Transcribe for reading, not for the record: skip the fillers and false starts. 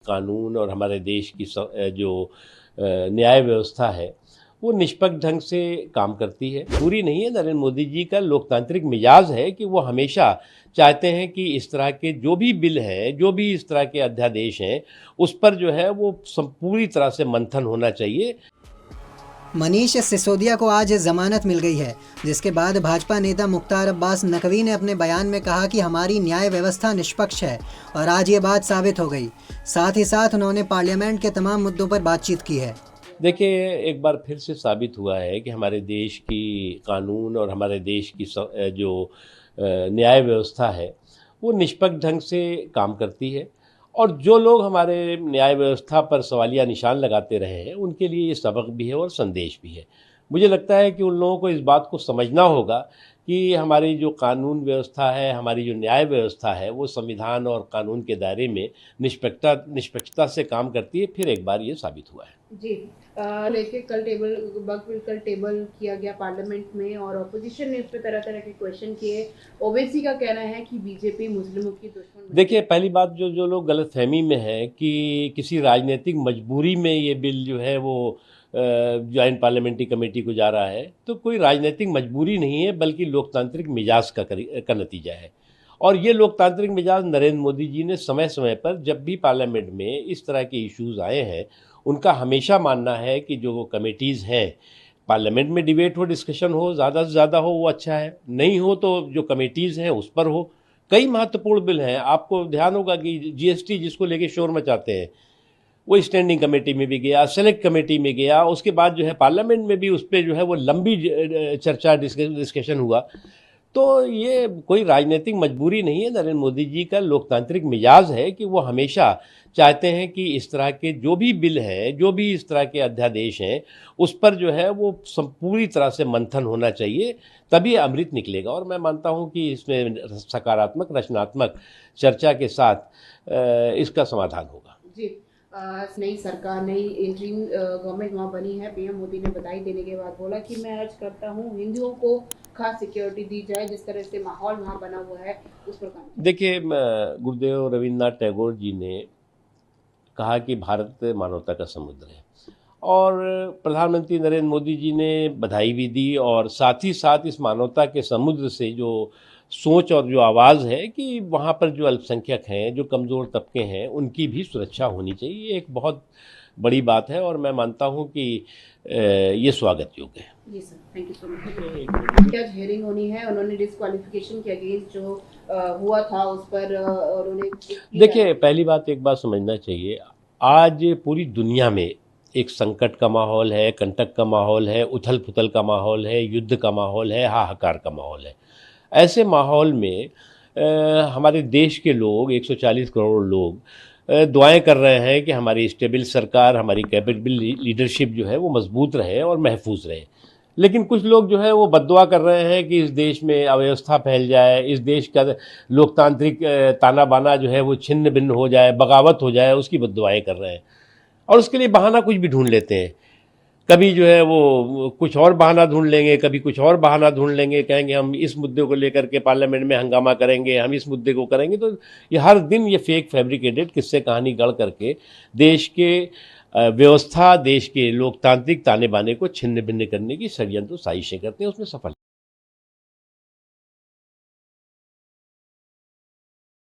कानून और हमारे देश की जो न्याय व्यवस्था है वो निष्पक्ष ढंग से काम करती है। पूरी नहीं है, नरेंद्र मोदी जी का लोकतांत्रिक मिजाज है कि वो हमेशा चाहते हैं कि इस तरह के जो भी बिल हैं, जो भी इस तरह के अध्यादेश हैं, उस पर जो है वो पूरी तरह से मंथन होना चाहिए। मनीष सिसोदिया को आज जमानत मिल गई है, जिसके बाद भाजपा नेता मुख्तार अब्बास नकवी ने अपने बयान में कहा कि हमारी न्याय व्यवस्था निष्पक्ष है और आज ये बात साबित हो गई। साथ ही साथ उन्होंने पार्लियामेंट के तमाम मुद्दों पर बातचीत की है। देखिए, एक बार फिर से साबित हुआ है कि हमारे देश की कानून और हमारे देश की जो न्याय व्यवस्था है वो निष्पक्ष ढंग से काम करती है, और जो लोग हमारे न्याय व्यवस्था पर सवालिया निशान लगाते रहे हैं उनके लिए ये सबक भी है और संदेश भी है। मुझे लगता है कि उन लोगों को इस बात को समझना होगा कि हमारी जो कानून व्यवस्था है, हमारी जो न्याय व्यवस्था है, वो संविधान और कानून के दायरे में निष्पक्षता से काम करती है। फिर एक बार ये साबित हुआ है। जी, लेके कल टेबल किया गया पार्लियामेंट में और ऑपोजिशन ने इस पे तरह तरह के क्वेश्चन किए। ओवैसी का कहना है कि बीजेपी मुस्लिमों की दुश्मन। देखिए, पहली बात, जो लोग गलतफहमी में है कि किसी राजनीतिक मजबूरी में ये बिल जो है वो ज्वाइंट पार्लियामेंट्री कमेटी को जा रहा है, तो कोई राजनीतिक मजबूरी नहीं है, बल्कि लोकतांत्रिक मिजाज का नतीजा है। और ये लोकतांत्रिक मिजाज नरेंद्र मोदी जी ने समय समय पर जब भी पार्लियामेंट में इस तरह के इश्यूज आए हैं, उनका हमेशा मानना है कि जो कमेटीज़ हैं, पार्लियामेंट में डिबेट हो, डिस्कशन हो, ज़्यादा से ज़्यादा हो वो अच्छा है, नहीं हो तो जो कमेटीज़ हैं उस पर हो। कई महत्वपूर्ण बिल हैं, आपको ध्यान होगा कि जीएसटी जिसको लेके शोर मचाते हैं, वो स्टैंडिंग कमेटी में भी गया, सेलेक्ट कमेटी में गया, उसके बाद जो है पार्लियामेंट में भी उस पर जो है वो लंबी चर्चा डिस्कशन हुआ। तो ये कोई राजनीतिक मजबूरी नहीं है, नरेंद्र मोदी जी का लोकतांत्रिक मिजाज है कि वो हमेशा चाहते हैं कि इस तरह के जो भी बिल हैं, जो भी इस तरह के अध्यादेश हैं, उस पर जो है वो पूरी तरह से मंथन होना चाहिए, तभी अमृत निकलेगा। और मैं मानता हूं कि इसमें सकारात्मक रचनात्मक चर्चा के साथ इसका समाधान होगा। जी, नई सरकार, नई इंटरिम गवर्नमेंट वहाँ बनी है। पीएम मोदी ने बधाई देने के बाद बोला कि मैं अर्ज करता हूँ हिंदुओं को खास सिक्योरिटी दी जाए, जिस तरह से माहौल वहाँ बना हुआ है उस पर काम। देखिए, गुरुदेव रविन्द्रनाथ टैगोर जी ने कहा कि भारत मानवता का समुद्र है, और प्रधानमंत्री नरेंद्र मोदी जी ने बधाई भी दी, और साथ ही साथ इस मानवता के समुद्र से जो सोच और जो आवाज़ है कि वहाँ पर जो अल्पसंख्यक हैं, जो कमज़ोर तबके हैं, उनकी भी सुरक्षा होनी चाहिए, ये एक बहुत बड़ी बात है, और मैं मानता हूँ कि ये स्वागत योग्य है। जी sir, thank you so much. क्या हियरिंग होनी है, उन्होंने डिस्क्वालिफिकेशन के अगेंस्ट जो हुआ था उस पर उन्होंने। देखिए, पहली बात एक बात समझना चाहिए, आज पूरी दुनिया में एक संकट का माहौल है, कंटक का माहौल है, उथल पुथल का माहौल है, युद्ध का माहौल है, हाहाकार का माहौल है। ऐसे माहौल में हमारे देश के लोग, 140 करोड़ लोग दुआएं कर रहे हैं कि हमारी स्टेबल सरकार, हमारी कैपेबल लीडरशिप जो है वो मजबूत रहे और महफूज रहे। लेकिन कुछ लोग जो है वो बद्दुआ कर रहे हैं कि इस देश में अव्यवस्था फैल जाए, इस देश का लोकतांत्रिक ताना बाना जो है वो छिन्न भिन्न हो जाए, बगावत हो जाए, उसकी बद्दुआएं कर रहे हैं, और उसके लिए बहाना कुछ भी ढूंढ लेते हैं। कभी जो है वो कुछ और बहाना ढूंढ लेंगे, कभी कुछ और बहाना ढूंढ लेंगे, कहेंगे हम इस मुद्दे को लेकर के पार्लियामेंट में हंगामा करेंगे, हम इस मुद्दे को करेंगे। तो ये हर दिन ये फेक फैब्रिकेटेड किस्से कहानी गढ़ करके देश के व्यवस्था, देश के लोकतांत्रिक ताने बाने को छिन्न भिन्न करने की षड्यंत्र साजिशें करते हैं, उसमें सफल